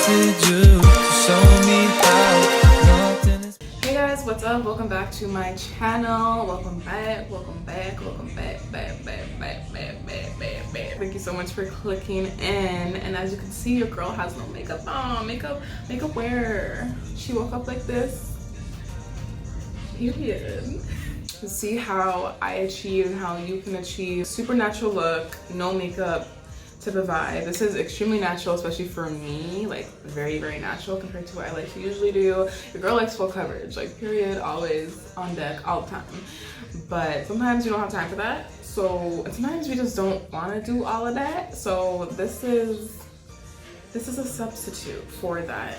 trusted you to show me how nothing is. Hey guys, what's up? Welcome back to my channel. Welcome back, welcome back, welcome back. Thank you so much for clicking in. And as you can see, your girl has no makeup on. Makeup where? She woke up like this. Period. To see how I achieve and how you can achieve super natural look, no makeup type of vibe. This is extremely natural, especially for me, like very natural compared to what I like to usually do. Your girl likes full coverage, like period, always on deck all the time. But sometimes you don't have time for that. So sometimes we just don't want to do all of that. So this is a substitute for that.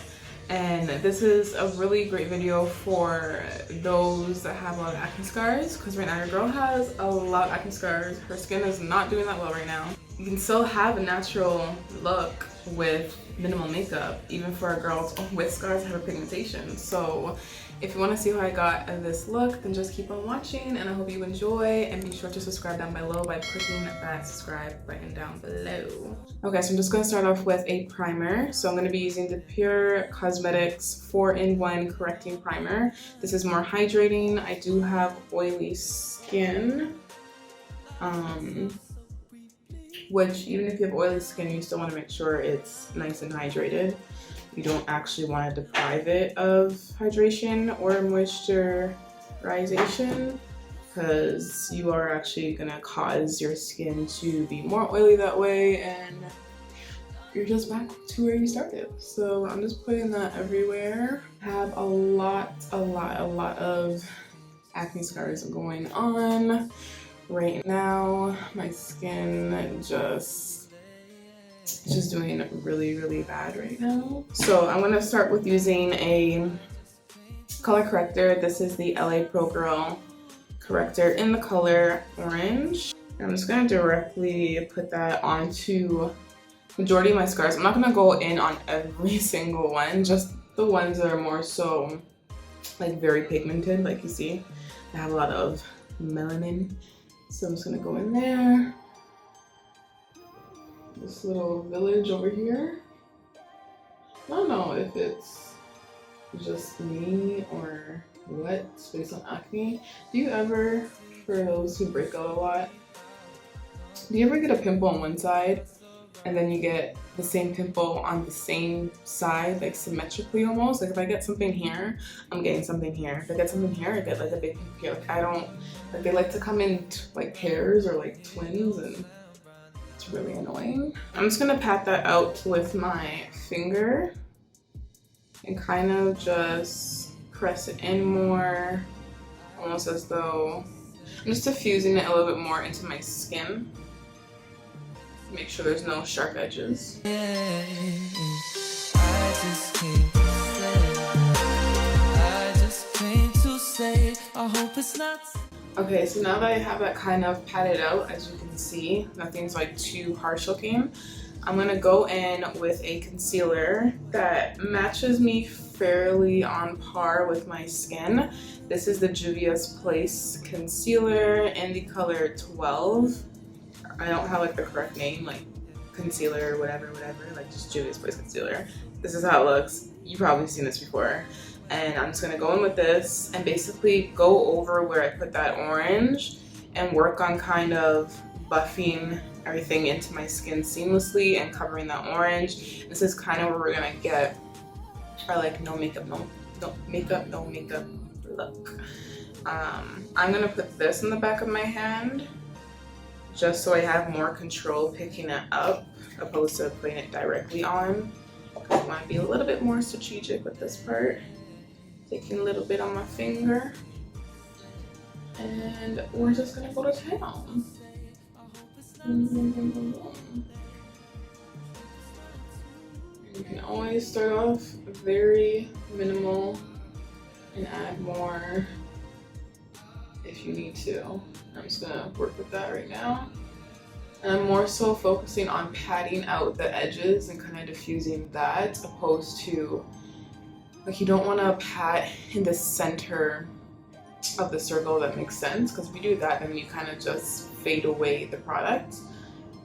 And this is a really great video for those that have a lot of acne scars, because right now your girl has a lot of acne scars. Her skin is not doing that well right now. You can still have a natural look with minimal makeup, even for girls with scars that have pigmentation. So if you want to see how I got this look, then just keep on watching, and I hope you enjoy, and be sure to subscribe down below by clicking that subscribe button down below. Okay, so I'm just going to start off with a primer. So I'm going to be using the Pure Cosmetics 4-in-1 Correcting Primer. This is more hydrating. I do have oily skin, which even if you have oily skin, you still want to make sure it's nice and hydrated. You don't actually want to deprive it of hydration or moisturization, because you are actually going to cause your skin to be more oily that way, and you're just back to where you started. So I'm just putting that everywhere. I have a lot of acne scars going on right now. My skin just doing really bad right now. So I'm gonna start with using a color corrector. This is the LA Pro Girl corrector in the color orange. I'm just gonna directly put that onto majority of my scars. I'm not gonna go in on every single one, just the ones that are more so like very pigmented, like you see. I have a lot of melanin, so I'm just gonna go in there. This little village over here. I don't know if it's just me or what, based on acne. Do you ever, for those who break out a lot, do you ever get a pimple on one side and then you get the same pimple on the same side, like symmetrically almost? Like if I get something here, I'm getting something here. If I get something here, I get like a big pimple here. Like I don't, like they like to come in like pairs or like twins, and it's really annoying. I'm just gonna pat that out with my finger and kind of just press it in more, almost as though I'm just diffusing it a little bit more into my skin. Make sure there's no sharp edges. Okay, so now that I have that kind of patted out, as you can see, nothing's like too harsh looking. I'm gonna go in with a concealer that matches me fairly on par with my skin. This is the Juvia's Place concealer in the color 12. I don't have like the correct name, like concealer or whatever, like just Juvia's Place concealer. This is how it looks. You've probably seen this before. And I'm just gonna go in with this and basically go over where I put that orange and work on kind of buffing everything into my skin seamlessly and covering that orange. This is kind of where we're gonna get our like no makeup look. I'm gonna put this in the back of my hand just so I have more control picking it up opposed to putting it directly on. I want to be a little bit more strategic with this part. Taking a little bit on my finger, and we're just gonna go to town. You can always start off very minimal and add more if you need to. I'm just gonna work with that right now. And I'm more so focusing on patting out the edges and kind of diffusing that, opposed to, like, you don't want to pat in the center of the circle. That makes sense, because if you do that, then you kind of just fade away the product.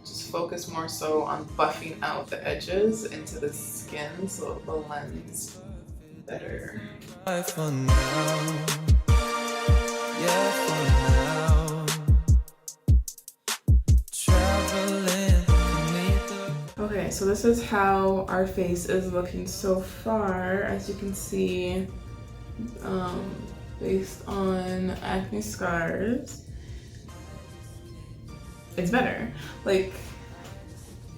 just focus more so on buffing out the edges into the skin so it blends better. For now, yeah, for now. Traveling beneath the... Okay, so this is how our face is looking so far. As you can see, based on acne scars, it's better. Like,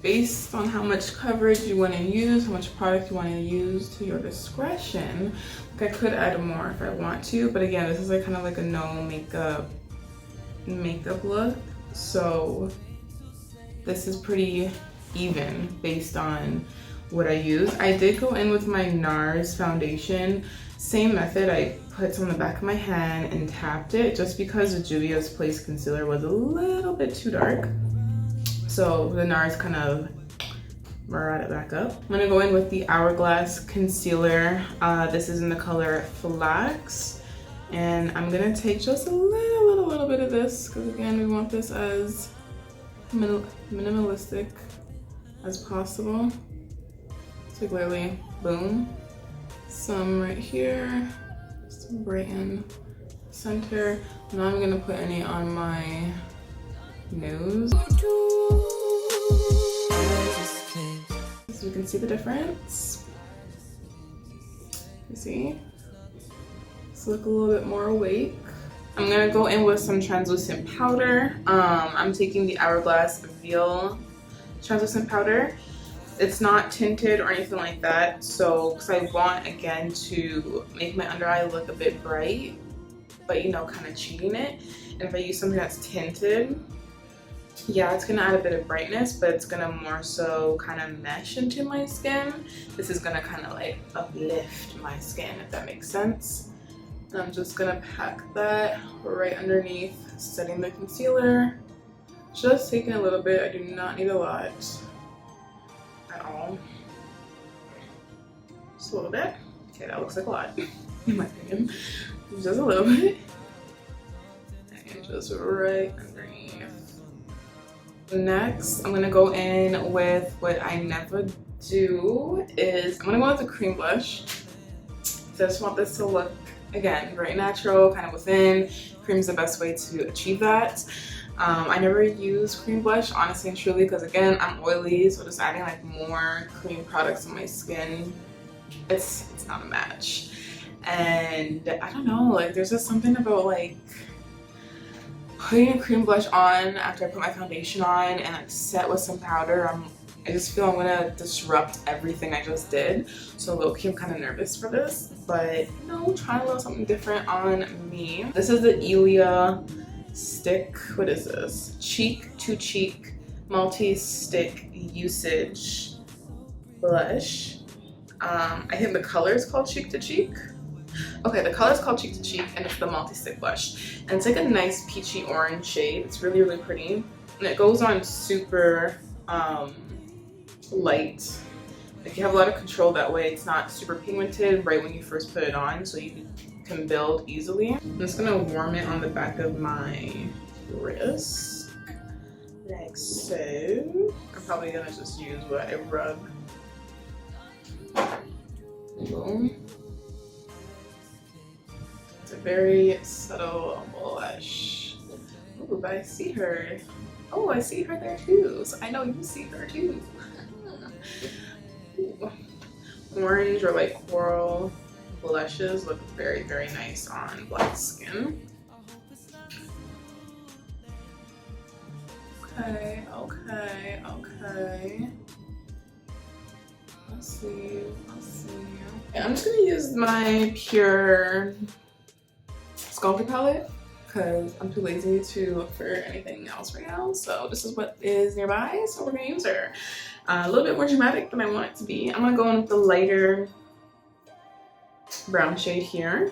based on how much coverage you want to use, how much product you want to use, to your discretion. Like, I could add more if I want to, but again, this is like kind of like a no makeup look. So this is pretty even based on what I use. I did go in with my Nars foundation. Same method, I put some on the back of my hand and tapped it just because the Juvia's Place concealer was a little bit too dark. So the Nars kind of brought it back up. I'm gonna go in with the Hourglass concealer. This is in the color Flax. And I'm gonna take just a little bit of this, because again, we want this as minimalistic as possible. So literally, boom. Some right here, some brighten center. Now I'm gonna put any on my nose. So you can see the difference. You see? Just look a little bit more awake. I'm gonna go in with some translucent powder. I'm taking the Hourglass Viel translucent powder. It's not tinted or anything like that, so because I want again to make my under eye look a bit bright, but you know, kind of cheating it. And if I use something that's tinted, yeah, it's gonna add a bit of brightness, but it's gonna more so kind of mesh into my skin. This is gonna kind of like uplift my skin, if that makes sense. And I'm just gonna pack that right underneath, setting the concealer. Just taking a little bit. I do not need a lot at all. Just a little bit. Okay, that looks like a lot, in my opinion. Just a little bit. And just right underneath. Next, I'm gonna go in with what I never do is, I'm gonna go with the cream blush. So I just want this to look, again, very natural, kind of within. Cream is the best way to achieve that. I never use cream blush, honestly and truly, because again, I'm oily, so just adding like more cream products on my skin, it's not a match. And I don't know, like there's just something about like putting a cream blush on after I put my foundation on and like set with some powder. I just feel I'm gonna disrupt everything I just did. So low-key, I'm kind of nervous for this, but you know, trying a little something different on me. This is the Lila stick, what is this? Cheek to Cheek multi-stick usage blush. I think the color is called Cheek to Cheek. Okay, the color is called Cheek to Cheek and it's the multi-stick blush. And it's like a nice peachy orange shade. It's really, really pretty. And it goes on super light. Like you have a lot of control that way. It's not super pigmented right when you first put it on, so you can build easily. I'm just gonna warm it on the back of my wrist, like so. I'm probably gonna just use what I rub. Boom. It's a very subtle blush. Oh, but I see her. Oh, I see her there too. So I know you see her too. Ooh. Orange or like coral blushes look very, very nice on black skin. Okay, okay, okay. Let's see, let's see. Yeah, I'm just gonna use my Pur Sculptor Palette because I'm too lazy to look for anything else right now. So this is what is nearby, so we're gonna use her. A little bit more dramatic than I want it to be. I'm gonna go in with the lighter brown shade here.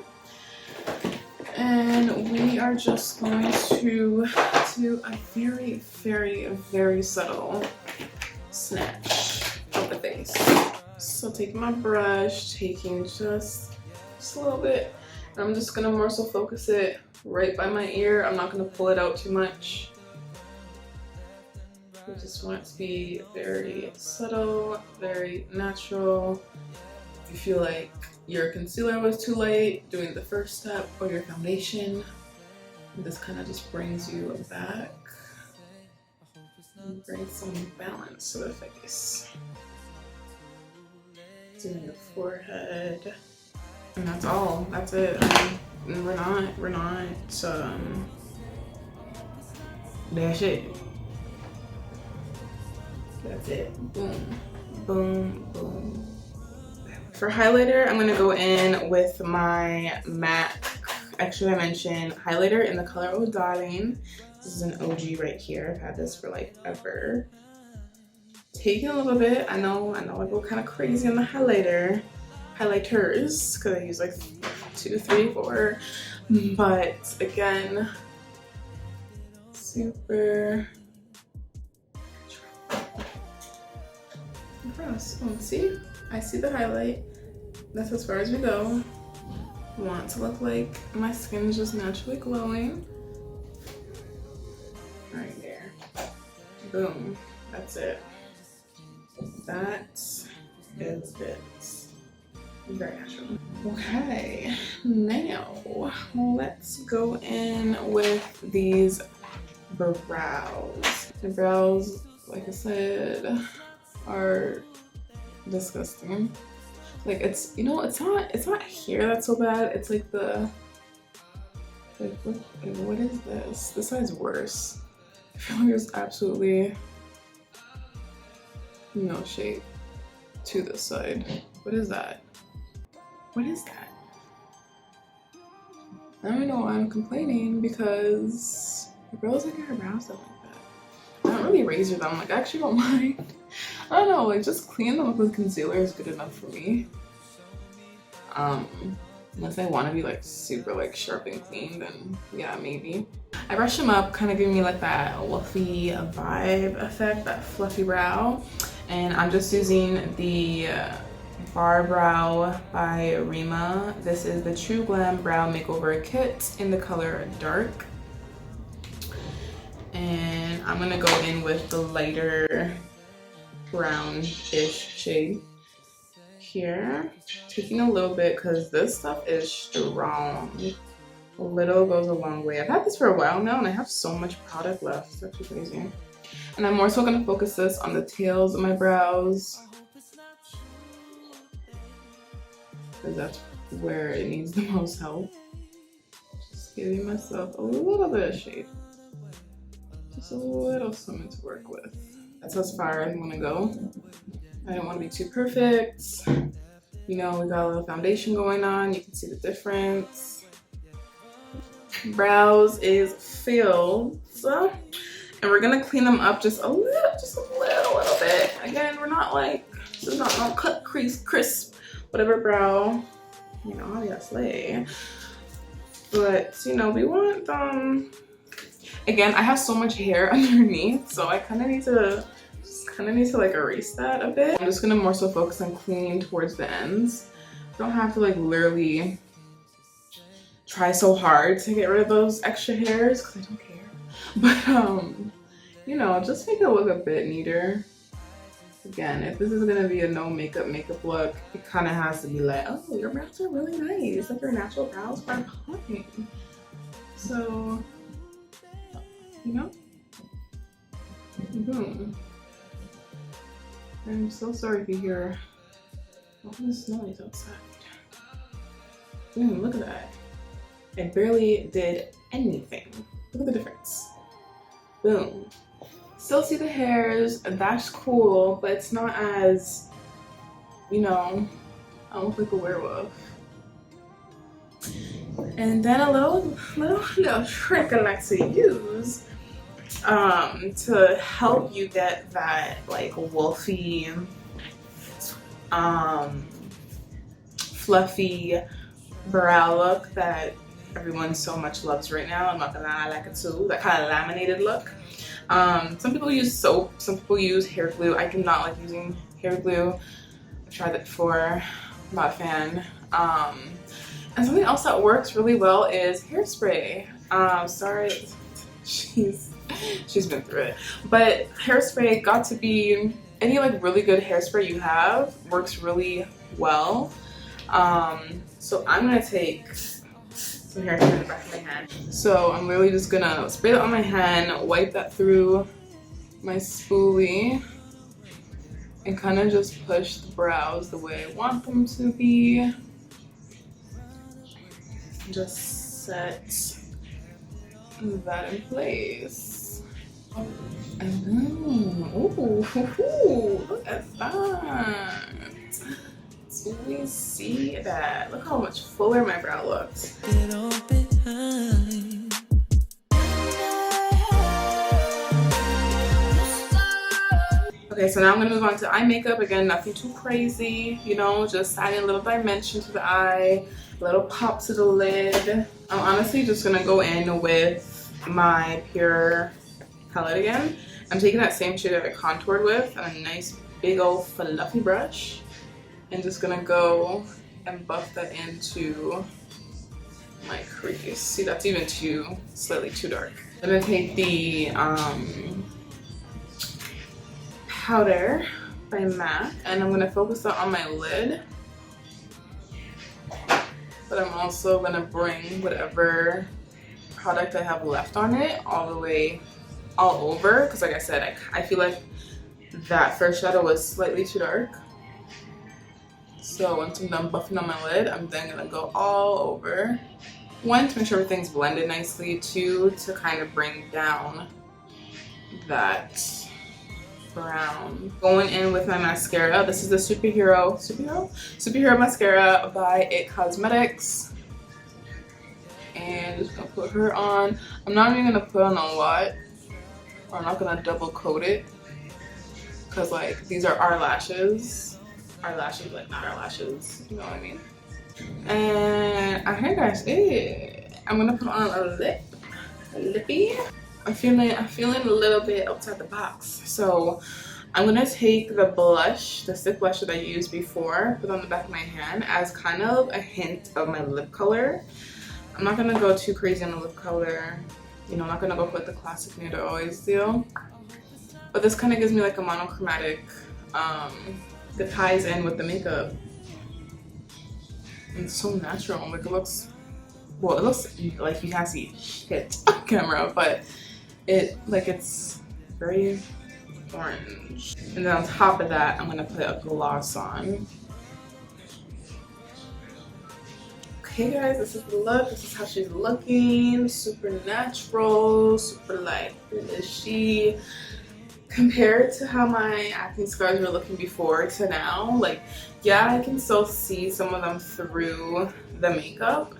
And we are just going to do a very, very, very subtle snatch of the face. So taking my brush, taking just a little bit, and I'm just gonna more so focus it right by my ear. I'm not gonna pull it out too much. We just want it to be very subtle, very natural. If you feel like your concealer was too light doing the first step, or your foundation, this kind of just brings you back and brings some balance to the face. Doing the forehead, and that's all. That's it. I mean, we're not. That's it. That's it. Boom, boom, boom. For highlighter, I'm gonna go in with my MAC Extra Dimension highlighter in the color Oh Darling. This is an OG right here. I've had this for like ever. Taking a little bit. I know I go kind of crazy on the highlighters, because I use like 2, 3, 4. But again, super. Gross. Oh, see? I see the highlight. That's as far as we go. Want to look like my skin is just naturally glowing. Right there. Boom. That's it. That is it. Very natural. Okay, now let's go in with these brows. The brows, like I said, are disgusting. Like it's, you know, it's not here that's so bad. It's like the, like what is this? This side's worse. I feel like there's absolutely no shape to this side. What is that? What is that? I don't even know why I'm complaining, because the girls like her brows don't like that. I don't really razor them. Like, I actually don't mind. I don't know, like just clean them up with concealer is good enough for me. Unless I want to be like super like sharp and clean, then yeah, maybe. I brush them up, kind of giving me like that fluffy vibe effect, that fluffy brow. And I'm just using the Bar Brow by Reema. This is the True Glam Brow Makeover Kit in the color Dark. And I'm gonna go in with the lighter brown-ish shade here. Taking a little bit because this stuff is strong. A little goes a long way. I've had this for a while now and I have so much product left. It's actually crazy. And I'm also gonna focus this on the tails of my brows, because that's where it needs the most help. Just giving myself a little bit of shade. Just a little something to work with. That's as far as I want to go. I don't want to be too perfect. You know, we got a little foundation going on. You can see the difference. Brows is filled. And we're gonna clean them up just a little bit. Again, we're not like, this is not no cut, crease, crisp, whatever brow. You know, how you slay. But, you know, we want again, I have so much hair underneath, so I kind of need to like erase that a bit. I'm just gonna more so focus on cleaning towards the ends. I don't have to like literally try so hard to get rid of those extra hairs because I don't care. But you know, just make it look a bit neater. Again, if this is gonna be a no makeup look, it kind of has to be like, oh, your brows are really nice. Like your natural brows are popping. So, you know, boom. I'm so sorry if you hear all this noise outside. Boom, look at that. I barely did anything. Look at the difference. Boom. Still see the hairs, that's cool, but it's not as, you know, I look like a werewolf. And then a little trick I like to use to help you get that like wolfy, fluffy brow look that everyone so much loves right now. I'm not gonna lie, I like it too. That kind of laminated look. Some people use soap, some people use hair glue. I do not like using hair glue. I've tried it before, I'm not a fan. And something else that works really well is hairspray. Sorry, jeez. She's been through it. But hairspray got to be any like really good hairspray you have works really well. So I'm gonna take some hairspray in the back of my hand. So I'm really just gonna spray that on my hand, wipe that through my spoolie, and kind of just push the brows the way I want them to be. Just set that in place. Ooh, look at that. Do we see that? Look how much fuller my brow looks. Get on behind. Okay, so now I'm gonna move on to eye makeup. Again, nothing too crazy, you know, just adding a little dimension to the eye, a little pop to the lid. I'm honestly just gonna go in with my Pur palette again. I'm taking that same shade that I contoured with on a nice big old fluffy brush, and just gonna go and buff that into my crease. See, that's even slightly too dark. I'm gonna take the powder by MAC, and I'm gonna focus that on my lid. But I'm also gonna bring whatever product I have left on it all over, because like I said, I feel like that first shadow was slightly too dark. So once I'm done buffing on my lid, I'm then gonna go all over. One, to make sure everything's blended nicely. Two, to kind of bring down that brown. Going in with my mascara. This is the Superhero Mascara by IT Cosmetics. And just gonna put her on. I'm not even gonna put on a lot, or I'm not gonna double coat it, because like these are our lashes. Our lashes, like not our lashes, you know what I mean? And I think that's it. I'm gonna put on a lippy. I'm feeling a little bit outside the box. So I'm gonna take the blush, the stick blush that I used before, put on the back of my hand as kind of a hint of my lip color. I'm not gonna go too crazy on the lip color. You know, I'm not gonna go with the classic nude I always do. But this kind of gives me like a monochromatic that ties in with the makeup. It's so natural. Like it looks like you can't see shit on camera, but it's very orange. And then on top of that, I'm gonna put a gloss on. Okay guys, this is the look. This is how she's looking. Super natural, super like blushy. Compared to how my acne scars were looking before to now, like, yeah, I can still see some of them through the makeup,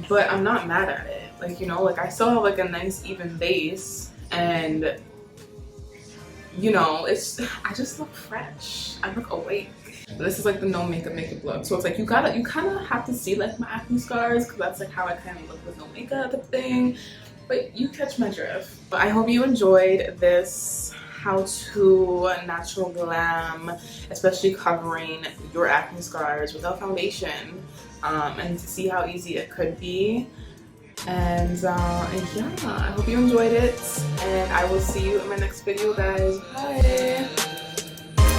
but I'm not mad at it. Like, you know, like I still have like a nice even base, and you know, I just look fresh. I look awake. This is like the no makeup look. So it's like you kind of have to see like my acne scars, because that's like how I kind of look with no makeup thing. But you catch my drift. But I hope you enjoyed this how-to natural glam, especially covering your acne scars without foundation, and to see how easy it could be. And yeah, I hope you enjoyed it, and I will see you in my next video, guys. Bye.